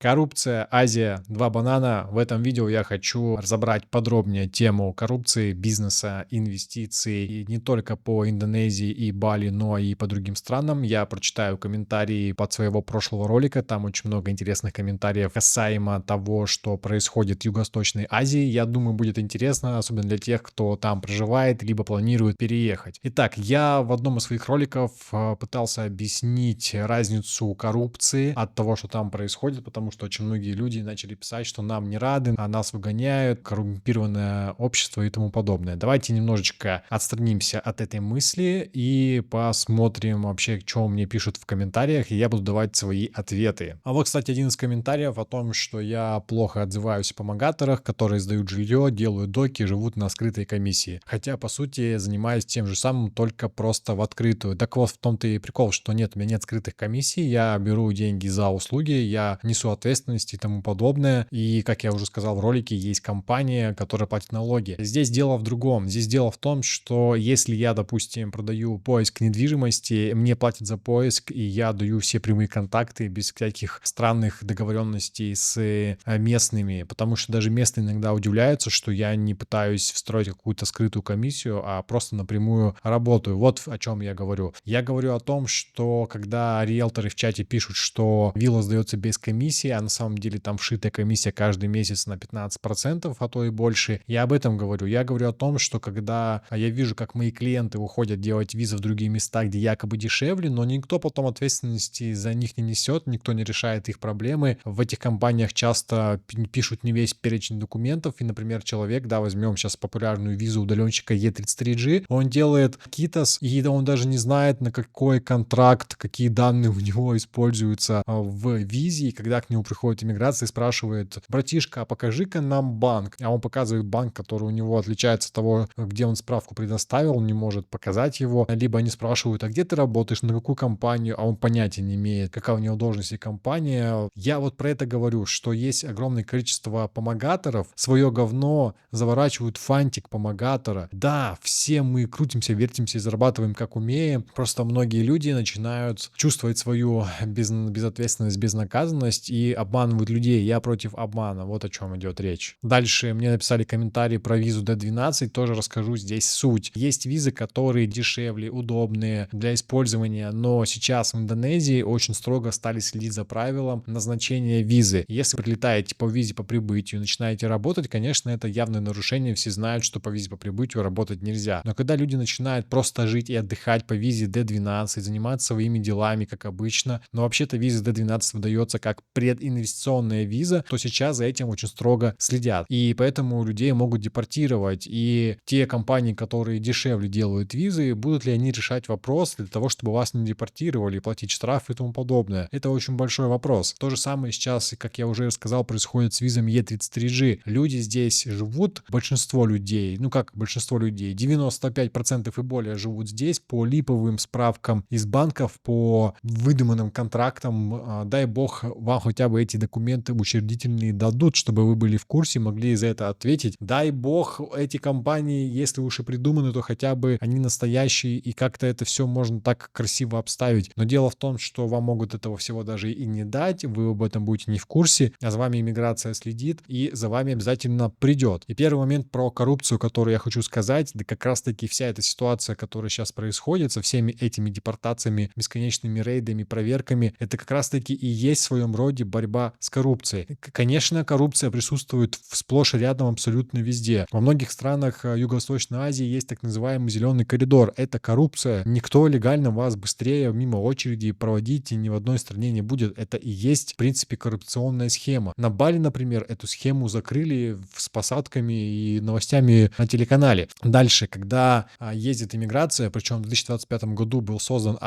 Коррупция, Азия, два банана. В этом видео я хочу разобрать подробнее тему коррупции, бизнеса, инвестиций. И не только по Индонезии и Бали, но и по другим странам. Я прочитаю комментарии под своего прошлого ролика. Там очень много интересных комментариев касаемо того, что происходит в Юго-Восточной Азии. Я думаю, будет интересно, особенно для тех, кто там проживает, либо планирует переехать. Итак, я в одном из своих роликов пытался объяснить разницу коррупции от того, что там происходит, потому что очень многие люди начали писать, что нам не рады, а нас выгоняют, коррумпированное общество и тому подобное. Давайте немножечко отстранимся от этой мысли и посмотрим вообще, что мне пишут в комментариях, и я буду давать свои ответы. А вот, кстати, один из комментариев о том, что я плохо отзываюсь о помогаторах, которые сдают жилье, делают доки, живут на скрытой комиссии. Хотя, по сути, занимаюсь тем же самым, только просто в открытую. Так вот, в том-то и прикол, что нет, у меня нет скрытых комиссий, я беру деньги за услуги, я несу ответственность и тому подобное. И, как я уже сказал в ролике, есть компания, которая платит налоги. Здесь дело в другом. Здесь дело в том, что если я, допустим, продаю поиск недвижимости, мне платят за поиск, и я даю все прямые контакты без всяких странных договоренностей с местными, потому что даже местные иногда удивляются, что я не пытаюсь встроить какую-то скрытую комиссию, а просто напрямую работаю. Вот о чем я говорю. Я говорю о том, что когда риэлторы в чате пишут, что вилла сдается без комиссии, а на самом деле там вшитая комиссия каждый месяц на 15%, а то и больше, я об этом говорю. Я говорю о том, что когда я вижу, как мои клиенты уходят делать визы в другие места, где якобы дешевле, но никто потом ответственности за них не несет, никто не решает их проблемы. В этих компаниях часто пишут не весь перечень документов, и, например, человек, да, возьмем сейчас популярную визу удаленщика E33G, он делает КИТОС, и он даже не знает, на какой контракт, какие данные у него используются в визе, и когда к нему приходит иммиграция и спрашивает: братишка, а покажи-ка нам банк, а он показывает банк, который у него отличается от того, где он справку предоставил, он не может показать его, либо они спрашивают: а где ты работаешь, на какую компанию, а он понятия не имеет, какая у него должность и компания. Я вот про это говорю, что есть огромное количество помогаторов, свое говно заворачивают в фантик помогатора. Да, все мы крутимся, вертимся и зарабатываем как умеем, просто многие люди начинают чувствовать свою безответственность, безнаказанность и обманывают людей. Я против обмана, вот о чем идет речь. Дальше мне написали комментарий про визу D12, тоже расскажу здесь суть. Есть визы, которые дешевле, удобные для использования, но сейчас в Индонезии очень строго стали следить за правилом назначения визы. Если вы прилетаете по визе по прибытию и начинаете работать, конечно, это явное нарушение, все знают, что по визе по прибытию работать нельзя. Но когда люди начинают просто жить и отдыхать по визе D12, заниматься своими делами, как обычно, но вообще-то виза D12 выдается как прединвестиционная виза, то сейчас за этим очень строго следят. И поэтому людей могут депортировать. И те компании, которые дешевле делают визы, будут ли они решать вопрос для того, чтобы вас не депортировали, платить штрафы и тому подобное? Это очень большой вопрос. То же самое сейчас, как я уже сказал, происходит с визами E33G. Люди здесь живут, большинство людей, ну как большинство людей, 95% и более живут здесь по липовым справкам из банков, по выдуманным контрактам. Дай бог вам хотя бы эти документы учредительные дадут, чтобы вы были в курсе, могли за это ответить. Дай бог эти компании, если уж и придуманы, то хотя бы они настоящие, и как-то это все можно так красиво обставить. Но дело в том, что вам могут этого всего даже и не дать, вы об этом будете не в курсе, а за вами иммиграция следит и за вами обязательно придет. И первый момент про коррупцию, который я хочу сказать, да как раз-таки вся эта ситуация, которая сейчас происходит со всеми этими депортациями, бесконечными рейдами, проверками, это как раз-таки и есть в своем роде борьба с коррупцией. Конечно, коррупция присутствует сплошь и рядом абсолютно везде. Во многих странах Юго-Восточной Азии есть так называемый зеленый коридор. Это коррупция. Никто легально вас быстрее мимо очереди проводить ни в одной стране не будет. Это и есть, в принципе, коррупционная схема. На Бали, например, эту схему закрыли с посадками и новостями на телеканале. Дальше, когда ездит иммиграция, причем в 2025 году был создан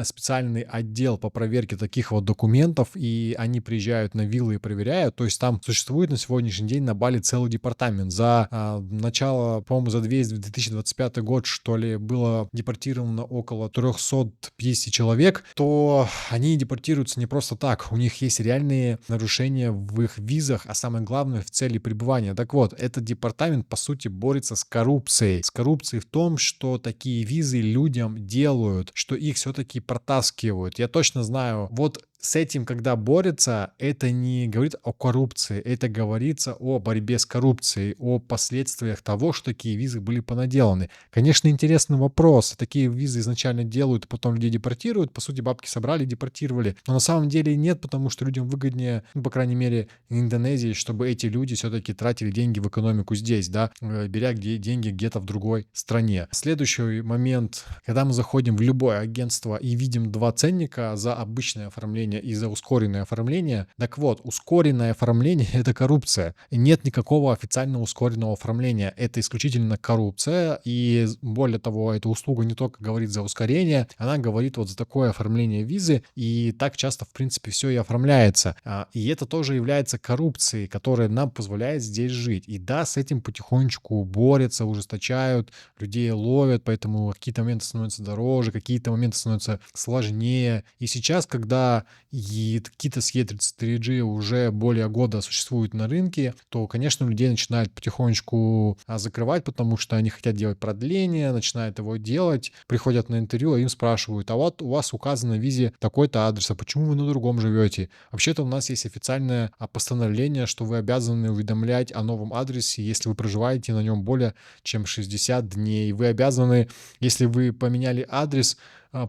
специальный отдел по проверке таких вот документов, и они приезжают на виллы и проверяют. То есть там существует на сегодняшний день на Бали целый департамент. За начало, по-моему, за 2025 год, что ли, было депортировано около 350 человек, то они депортируются не просто так. У них есть реальные нарушения в их визах, а самое главное, в цели пребывания. Так вот, этот департамент, по сути, борется с коррупцией. С коррупцией в том, что такие визы людям делают, что их все-таки протаскивают. Я точно знаю, вот с этим, когда борется, это не говорит о коррупции, это говорится о борьбе с коррупцией, о последствиях того, что такие визы были понаделаны. Конечно, интересный вопрос. Такие визы изначально делают, потом людей депортируют. По сути, бабки собрали, депортировали. Но на самом деле нет, потому что людям выгоднее, ну, по крайней мере, в Индонезии, чтобы эти люди все-таки тратили деньги в экономику здесь, да, беря деньги где-то в другой стране. Следующий момент, когда мы заходим в любое агентство и видим два ценника за обычное оформление и за ускоренное оформление. Так вот, ускоренное оформление — это коррупция. Нет никакого официального ускоренного оформления. Это исключительно коррупция. И более того, эта услуга не только говорит за ускорение, она говорит вот за такое оформление визы. И так часто, в принципе, все и оформляется. И это тоже является коррупцией, которая нам позволяет здесь жить. И да, с этим потихонечку борются, ужесточают, людей ловят, поэтому какие-то моменты становятся дороже, какие-то моменты становятся сложнее. И сейчас, когда и какие-то SE33G уже более года существуют на рынке, то, конечно, людей начинают потихонечку закрывать, потому что они хотят делать продление, начинают его делать, приходят на интервью, а им спрашивают: а вот у вас указано в визе такой-то адрес, а почему вы на другом живете? Вообще-то у нас есть официальное постановление, что вы обязаны уведомлять о новом адресе, если вы проживаете на нем более чем 60 дней. Вы обязаны, если вы поменяли адрес,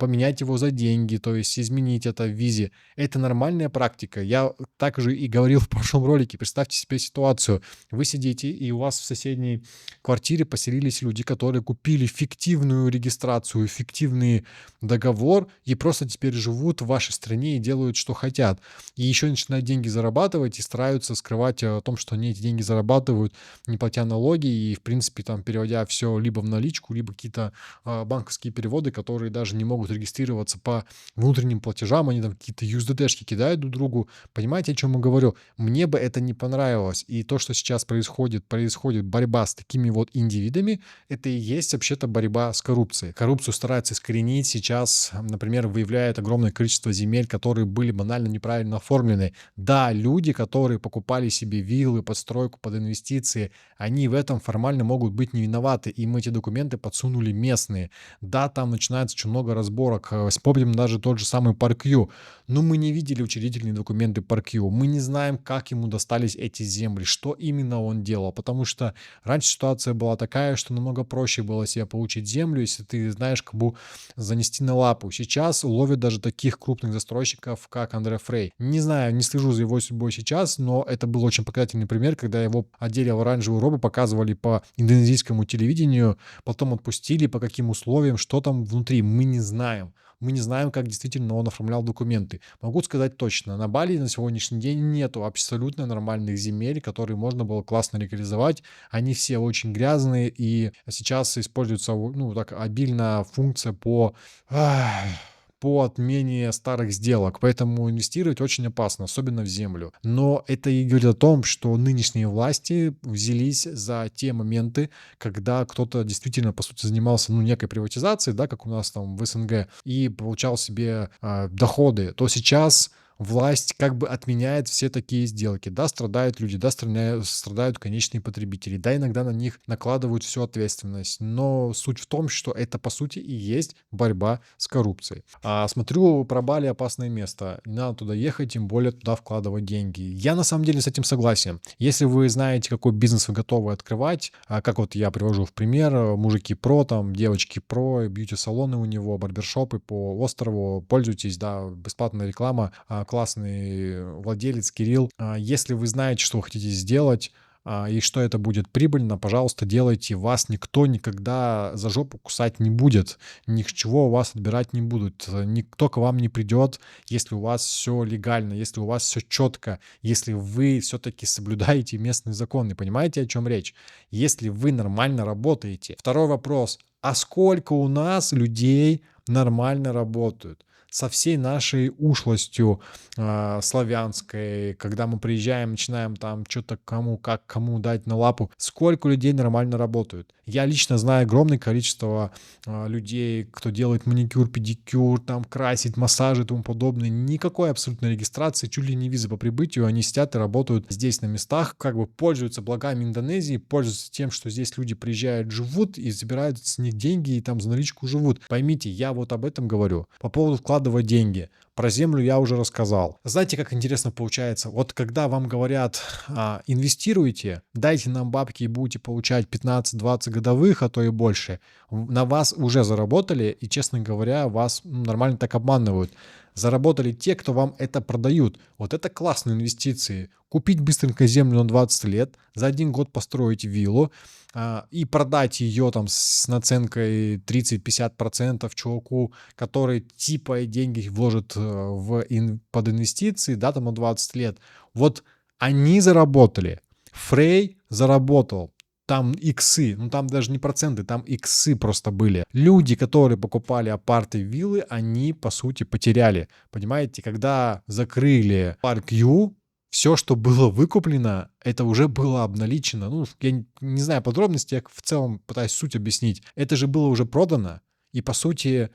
поменять его за деньги, то есть изменить это в визе. Это нормальная практика. Я также и говорил в прошлом ролике. Представьте себе ситуацию. Вы сидите, и у вас в соседней квартире поселились люди, которые купили фиктивную регистрацию, фиктивный договор, и просто теперь живут в вашей стране и делают, что хотят. И еще начинают деньги зарабатывать и стараются скрывать о том, что они эти деньги зарабатывают, не платя налоги, и, в принципе, там, переводя все либо в наличку, либо какие-то банковские переводы, которые даже не могут регистрироваться по внутренним платежам, они там какие-то USDT-шки кидают друг другу. Понимаете, о чем я говорю? Мне бы это не понравилось. И то, что сейчас происходит борьба с такими вот индивидами, это и есть вообще-то борьба с коррупцией. Коррупцию стараются искоренить. Сейчас, например, выявляют огромное количество земель, которые были банально неправильно оформлены. Да, люди, которые покупали себе виллы, подстройку под инвестиции, они в этом формально могут быть не виноваты. Им эти документы подсунули местные. Да, там начинается очень много разборок. Вспомним даже тот же самый Паркью. Но мы не видели учредительные документы Паркью. Мы не знаем, как ему достались эти земли, что именно он делал. Потому что раньше ситуация была такая, что намного проще было себе получить землю, если ты знаешь, кому занести на лапу. Сейчас ловят даже таких крупных застройщиков, как Андре Фрей. Не знаю, не слежу за его судьбой сейчас, но это был очень показательный пример, когда его одели в оранжевую робу, показывали по индонезийскому телевидению, потом отпустили, по каким условиям, что там внутри, мы не знаем. Мы не знаем, как действительно он оформлял документы. Могу сказать точно, на Бали на сегодняшний день нету абсолютно нормальных земель, которые можно было классно легализовать. Они все очень грязные, и сейчас используется, ну, так обильно функция по отмене старых сделок, поэтому инвестировать очень опасно, особенно в землю. Но это и говорит о том, что нынешние власти взялись за те моменты, когда кто-то действительно, по сути, занимался, ну, некой приватизацией, да, как у нас там в СНГ, и получал себе доходы, то сейчас власть как бы отменяет все такие сделки. Да, страдают люди, да, страдают конечные потребители, да, иногда на них накладывают всю ответственность. Но суть в том, что это, по сути, и есть борьба с коррупцией. Смотрю, про Бали опасное место. Не надо туда ехать, тем более туда вкладывать деньги. Я на самом деле с этим согласен. Если вы знаете, какой бизнес вы готовы открывать, как вот я привожу в пример, мужики про, там, девочки про, бьюти-салоны у него, барбершопы по острову, пользуйтесь, да, бесплатная реклама, классный владелец Кирилл. Если вы знаете, что вы хотите сделать, и что это будет прибыльно, пожалуйста, делайте. Вас никто никогда за жопу кусать не будет. Ничего у вас отбирать не будут. Никто к вам не придет, если у вас все легально, если у вас все четко, если вы все-таки соблюдаете местные законы. Понимаете, о чем речь? Если вы нормально работаете. Второй вопрос. А сколько у нас людей нормально работают? Со всей нашей ушлостью славянской, когда мы приезжаем, начинаем там что-то кому дать на лапу, сколько людей нормально работают. Я лично знаю огромное количество людей, кто делает маникюр, педикюр, там красит, массажи и тому подобное. Никакой абсолютной регистрации, чуть ли не визы по прибытию, они сидят и работают здесь на местах, как бы пользуются благами Индонезии, пользуются тем, что здесь люди приезжают, живут и забирают с них деньги и там за наличку живут. Поймите, я вот об этом говорю. По поводу вкладывания вкладывать деньги. Про землю я уже рассказал. Знаете, как интересно получается? Вот когда вам говорят, инвестируйте, дайте нам бабки и будете получать 15-20 годовых, а то и больше, на вас уже заработали, и, честно говоря, вас нормально так обманывают. Заработали те, кто вам это продают. Вот это классные инвестиции. Купить быстренько землю на 20 лет, за 1 год построить виллу и продать ее там с наценкой 30-50% чуваку, который типа деньги вложит под инвестиции, да, там на 20 лет. Вот они заработали. Фрей заработал. Там иксы, ну там даже не проценты, там иксы просто были. Люди, которые покупали апарты, виллы, они по сути потеряли. Понимаете, когда закрыли парк Ю, все, что было выкуплено, это уже было обналичено. Ну, я не знаю подробностей, я в целом пытаюсь суть объяснить. Это же было уже продано, и по сути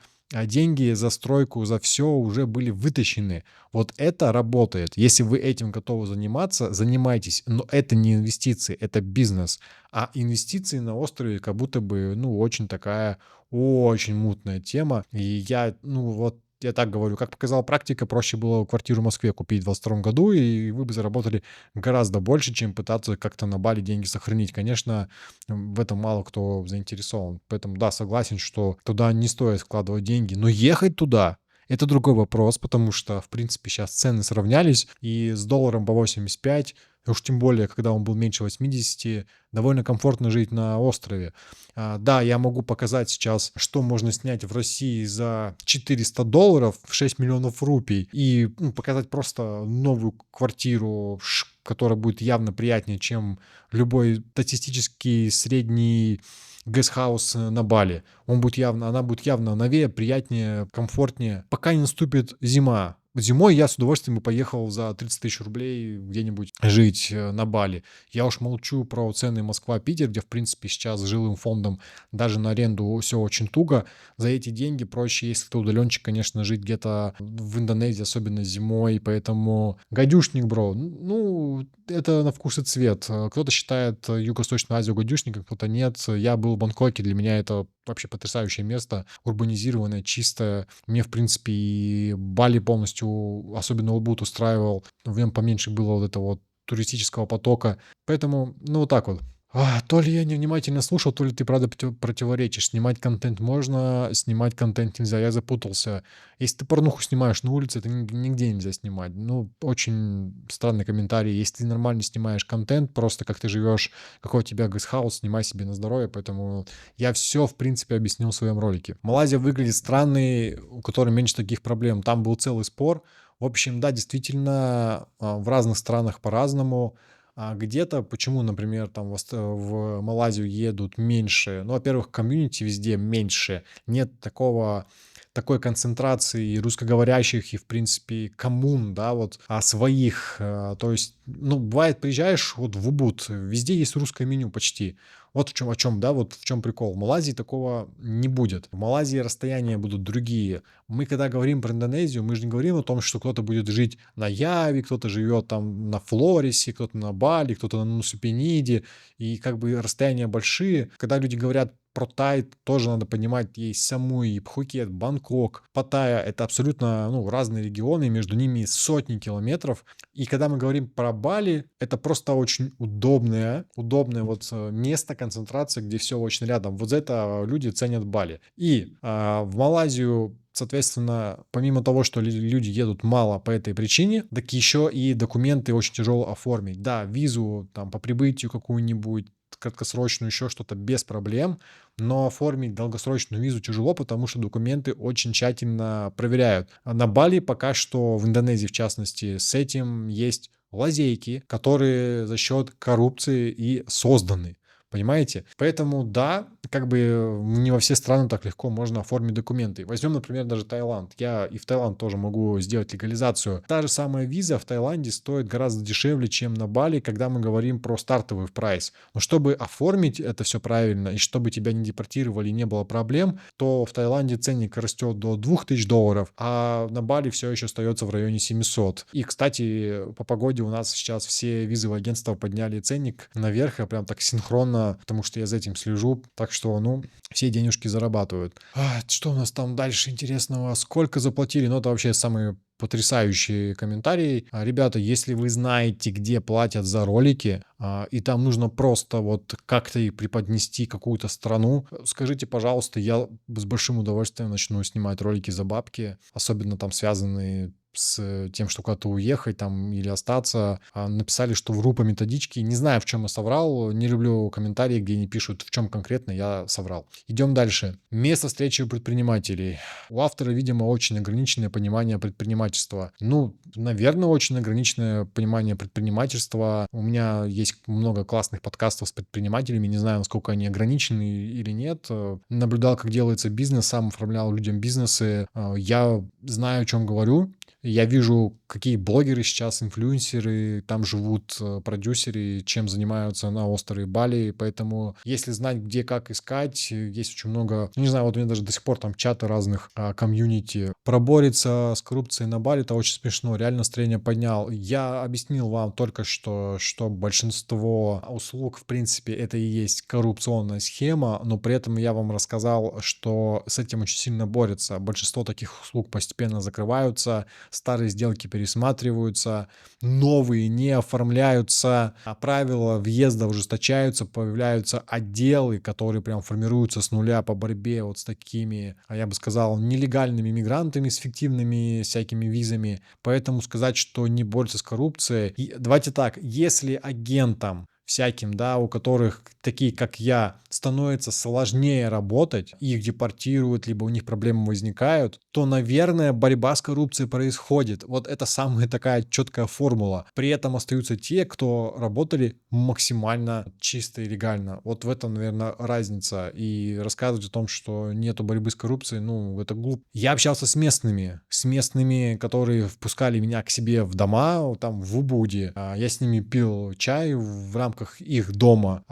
деньги за стройку, за все уже были вытащены. Вот это работает. Если вы этим готовы заниматься, занимайтесь. Но это не инвестиции, это бизнес. А инвестиции на острове как будто бы, ну, очень такая, очень мутная тема. И я так говорю, как показала практика, проще было квартиру в Москве купить в 2022 году, и вы бы заработали гораздо больше, чем пытаться как-то на Бали деньги сохранить. Конечно, в этом мало кто заинтересован. Поэтому, да, согласен, что туда не стоит вкладывать деньги. Но ехать туда — это другой вопрос, потому что, в принципе, сейчас цены сравнялись, и с долларом по 85, уж тем более, когда он был меньше 80, довольно комфортно жить на острове. Да, я могу показать сейчас, что можно снять в России за $400, в 6 миллионов рупий, и показать просто новую квартиру, которая будет явно приятнее, чем любой статистический средний гестхаус на Бали. Она будет явно новее, приятнее, комфортнее, пока не наступит зима. Зимой я с удовольствием бы поехал за 30 тысяч рублей где-нибудь жить на Бали. Я уж молчу про цены Москва-Питер, где, в принципе, сейчас с жилым фондом даже на аренду все очень туго. За эти деньги проще, если ты удаленщик, конечно, жить где-то в Индонезии, особенно зимой. Поэтому гадюшник, бро, ну, это на вкус и цвет. Кто-то считает Юго-Восточную Азию гадюшником, кто-то нет. Я был в Бангкоке, для меня это вообще потрясающее место, урбанизированное, чистое. Мне, в принципе, и Бали полностью, особенно Убуд, устраивал. В нем поменьше было вот этого вот туристического потока. Поэтому, ну, вот так вот. То ли я невнимательно слушал, то ли ты, правда, противоречишь. Снимать контент можно, снимать контент нельзя. Я запутался. Если ты порнуху снимаешь на улице, это нигде нельзя снимать. Ну, очень странный комментарий. Если ты нормально снимаешь контент, просто как ты живешь, какой у тебя гестхаус, снимай себе на здоровье. Поэтому я все, в принципе, объяснил в своем ролике. Малайзия выглядит странной, у которой меньше таких проблем. Там был целый спор. В общем, да, действительно, в разных странах по-разному. Где-то, почему, например, там в Малайзию едут меньше? Ну, во-первых, комьюнити везде меньше. Нет такой концентрации русскоговорящих и, в принципе, коммун, да, вот, своих. То есть, ну, бывает, приезжаешь вот в Убуд, везде есть русское меню почти. Вот о чем, да, вот в чем прикол. В Малайзии такого не будет. В Малайзии расстояния будут другие. Мы, когда говорим про Индонезию, мы же не говорим о том, что кто-то будет жить на Яве, кто-то живет там на Флорисе, кто-то на Бали, кто-то на Нусупениде, и как бы расстояния большие. Когда люди говорят про Тай, тоже надо понимать, есть Самуи, Пхукет, Бангкок, Паттайя. Это абсолютно, ну, разные регионы, между ними сотни километров. И когда мы говорим про Бали, это просто очень удобное вот место концентрации, где все очень рядом. Вот за это люди ценят Бали. И в Малайзию, соответственно, помимо того, что люди едут мало по этой причине, так еще и документы очень тяжело оформить. Да, визу там по прибытию какую-нибудь, краткосрочную, еще что-то без проблем, но оформить долгосрочную визу тяжело, потому что документы очень тщательно проверяют. А на Бали пока что, в Индонезии в частности, с этим есть лазейки, которые за счет коррупции и созданы. Понимаете? Поэтому да, как бы не во все страны так легко можно оформить документы. Возьмем, например, даже Таиланд. Я и в Таиланд тоже могу сделать легализацию. Та же самая виза в Таиланде стоит гораздо дешевле, чем на Бали, когда мы говорим про стартовый прайс. Но чтобы оформить это все правильно и чтобы тебя не депортировали и не было проблем, то в Таиланде ценник растет до $2000, а на Бали все еще остается в районе 700. И, кстати, по погоде у нас сейчас все визовые агентства подняли ценник наверх, и прям так синхронно удобно, потому что я за этим слежу. Так что, ну, все денежки зарабатывают. Что у нас там дальше интересного? Сколько заплатили? Ну, это вообще самый потрясающий комментарий. Ребята, если вы знаете, где платят за ролики, и там нужно просто вот как-то их преподнести какую-то страну, скажите, пожалуйста, я с большим удовольствием начну снимать ролики за бабки, особенно там связанные с тем, что куда-то уехать там или остаться. Написали, что вру по методичке. Не знаю, в чем я соврал. Не люблю комментарии, где не пишут, в чем конкретно я соврал. Идем дальше. Место встречи у предпринимателей. У автора, видимо, очень ограниченное понимание предпринимательства. Ну, наверное, очень ограниченное понимание предпринимательства. У меня есть много классных подкастов с предпринимателями. Не знаю, насколько они ограничены или нет. Наблюдал, как делается бизнес, сам оформлял людям бизнесы. Я знаю, о чем говорю. Я вижу, какие блогеры сейчас, инфлюенсеры, там живут продюсеры, чем занимаются на острове Бали. Поэтому, если знать, где, как искать, есть очень много... Не знаю, вот у меня даже до сих пор там чаты разных комьюнити. Пробориться с коррупцией на Бали — это очень смешно. Реально настроение поднял. Я объяснил вам только что большинство услуг, в принципе, это и есть коррупционная схема, но при этом я вам рассказал, что с этим очень сильно борются. Большинство таких услуг постепенно закрываются, старые сделки пересматриваются, новые не оформляются, а правила въезда ужесточаются, появляются отделы, которые прям формируются с нуля по борьбе вот с такими, я бы сказал, нелегальными мигрантами с фиктивными всякими визами. Поэтому сказать, что не борются с коррупцией. И давайте так, если агентам всяким, да, у которых такие, как я, становится сложнее работать, их депортируют, либо у них проблемы возникают, то, наверное, борьба с коррупцией происходит. Вот это самая такая четкая формула. При этом остаются те, кто работали максимально чисто и легально. Вот в этом, наверное, разница. И рассказывать о том, что нету борьбы с коррупцией, ну, это глупо. Я общался с местными, которые впускали меня к себе в дома, там, в Убуде. Я с ними пил чай в рамках их дома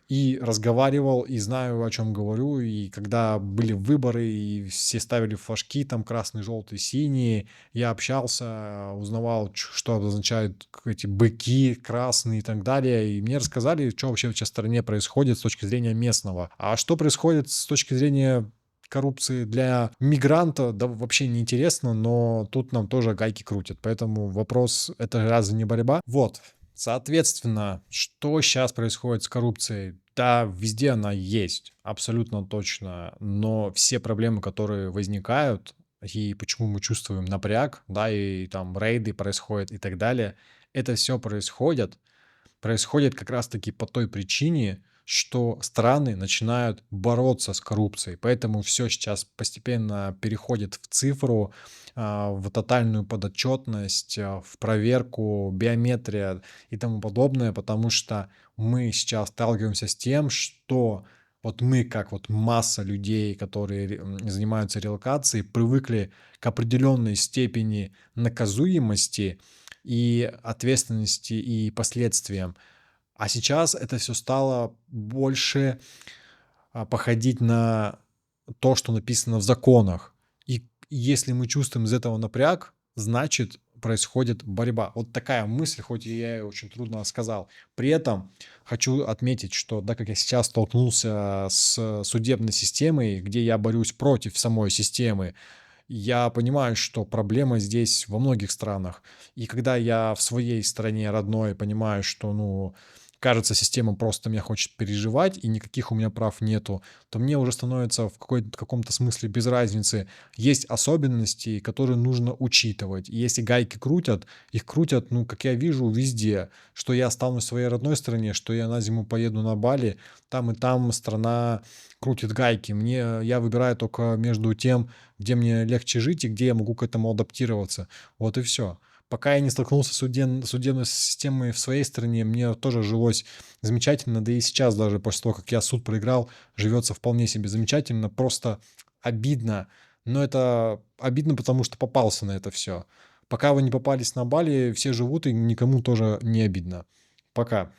и разговаривал, и знаю, о чем говорю. И когда были выборы, и все ставили флажки, там красный, желтый, синий, я общался, узнавал, что означают эти быки красные и так далее. И мне рассказали, что вообще в стране происходит с точки зрения местного. А что происходит с точки зрения коррупции для мигранта, да, вообще не интересно, но тут нам тоже гайки крутят. Поэтому вопрос, это разве не борьба? Вот. Соответственно, что сейчас происходит с коррупцией? Да, везде она есть, абсолютно точно, но все проблемы, которые возникают, и почему мы чувствуем напряг, да, и там рейды происходят и так далее, это все происходит как раз-таки по той причине, что страны начинают бороться с коррупцией. Поэтому все сейчас постепенно переходит в цифру, в тотальную подотчетность, в проверку, биометрия и тому подобное, потому что мы сейчас сталкиваемся с тем, что вот мы, как вот масса людей, которые занимаются релокацией, привыкли к определенной степени наказуемости и ответственности и последствиям. А сейчас это все стало больше походить на то, что написано в законах. И если мы чувствуем из этого напряг, значит происходит борьба. Вот такая мысль, хоть и я ее очень трудно сказал. При этом хочу отметить, что так как я сейчас столкнулся с судебной системой, где я борюсь против самой системы, я понимаю, что проблема здесь во многих странах. И когда я в своей стране родной понимаю, что, ну, кажется, система просто меня хочет переживать, и никаких у меня прав нету, то мне уже становится в каком-то смысле без разницы. Есть особенности, которые нужно учитывать. И если гайки крутят, их крутят, ну, как я вижу, везде. Что я останусь в своей родной стране, что я на зиму поеду на Бали, там и там страна крутит гайки. Я выбираю только между тем, где мне легче жить и где я могу к этому адаптироваться. Вот и все. Пока я не столкнулся с судебной системой в своей стране, мне тоже жилось замечательно, да и сейчас даже после того, как я суд проиграл, живется вполне себе замечательно, просто обидно. Но это обидно, потому что попался на это все. Пока вы не попались на Бали, все живут, и никому тоже не обидно. Пока.